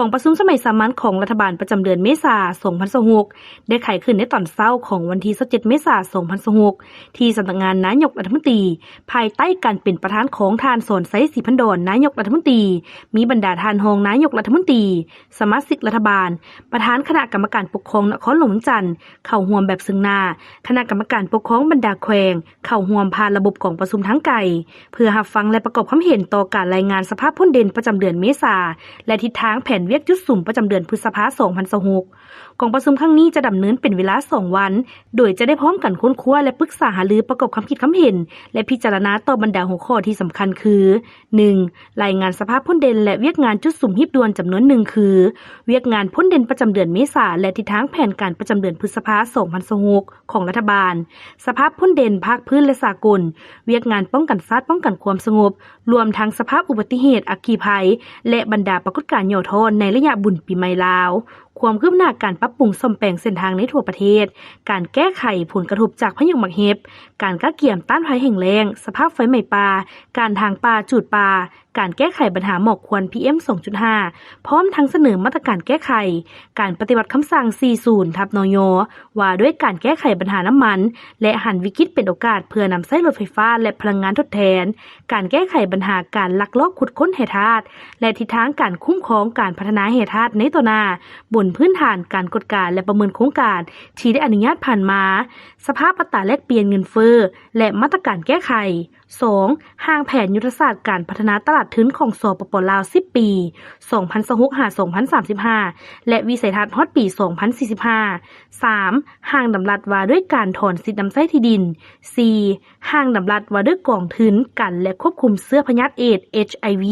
กองประชุมสมัยสามัญของรัฐบาลประจำเดือนเมษายน 2026ได้ไขขึ้นในตอนเช้าของวันที่ 27 เมษายน 2026ที่สำนักงานนายกรัฐมนตรีภายใต้การเป็นประธานของท่านสอนไซศรีพันดรนายกรัฐมนตรีมีบรรดาท่านรองนายกรัฐมนตรีสมาชิกรัฐบาลประธานคณะกรรมการปกครองนครหลวงเวียงจันทน์เข้าร่วมแบบซึ่งหน้าคณะกรรมการปกครองบรรดาแขวงเข้าร่วมผ่านระบบกองประชุมทั้งไกลเพื่อรับฟังและประกอบความเห็นต่อการรายงานสภาพพ้นเด่นประจำเดือนเมษายนและทิศทางแผนเวียกจุดสุ่มประจำเดือนพฤษภาคม 2026กองประชุมครั้งนี้จะดำเนินเป็นเวลา 2 วันโดยจะได้พร้อมกันค้นคว้าและปรึกษาหารือประกอบความคิดความเห็นและพิจารณาต่อบรรดาหัวข้อที่สำคัญคือ 1. รายงานสภาพพ้นเด่นและเวียกงานจุดสุ่มฮีบด่วนจำนวนหนึ่งคือเวียกงานพ้นเด่นประจำเดือนเมษายนและทิศทางแผนการประจำเดือนพฤษภาคม 2026ของรัฐบาลสภาพพ้นเด่นภาคพื้นและสากลเวียกงานป้องกันชาติป้องกันความสงบรวมทั้งสภาพอุบัติเหตุอัคคีภัยและบรรดาปรากฏการณ์ย่อท้อในระยะบุญปีใหม่ลาวความคืบหน้าการปรับปรุงซ่อมแปลงเส้นทางในทั่วประเทศการแก้ไขผลกระทบจากพายุหมักเห็บการก้าเกี่ยมต้านภัยแห้งแล้งสภาพไฟไหม้ป่าการทางป่าจูดป่าการแก้ไขปัญหาหมอกควัน PM 2.5 พร้อมทั้งเสนอมาตรการแก้ไขการปฏิบัติคำสั่ง 40/นย.ว่าด้วยการแก้ไขปัญหาน้ำมันและหันวิกฤตเป็นโอกาสเพื่อนำใช้รถไฟฟ้าและพลังงานทดแทนการแก้ไขปัญหาการลักลอบขุดค้นแร่ธาตุและทิศทางการคุ้มครองการพัฒนาแร่ธาตุในต่อหน้าบนพื้นฐานการกฎการและประเมินโครงการที่ได้อนุญาตผ่านมาสภาพอัตราแลกเปลี่ยนเงินเฟ้อและมาตรการแก้ไข 2. ห่างแผนยุทธศาสตร์การพัฒนาตลาดทุนของสปป.ลาว 10 ปี 2026-2035 และวิสัยทัศน์ฮอดปี 2045 3. ห่างดำรัสว่าด้วยการถอนสิทธิ์นำใช้ที่ดิน 4. ห่างดำรัสว่าด้วยกองทุนกันและควบคุมเชื้อพยาธิเอดส์ HIV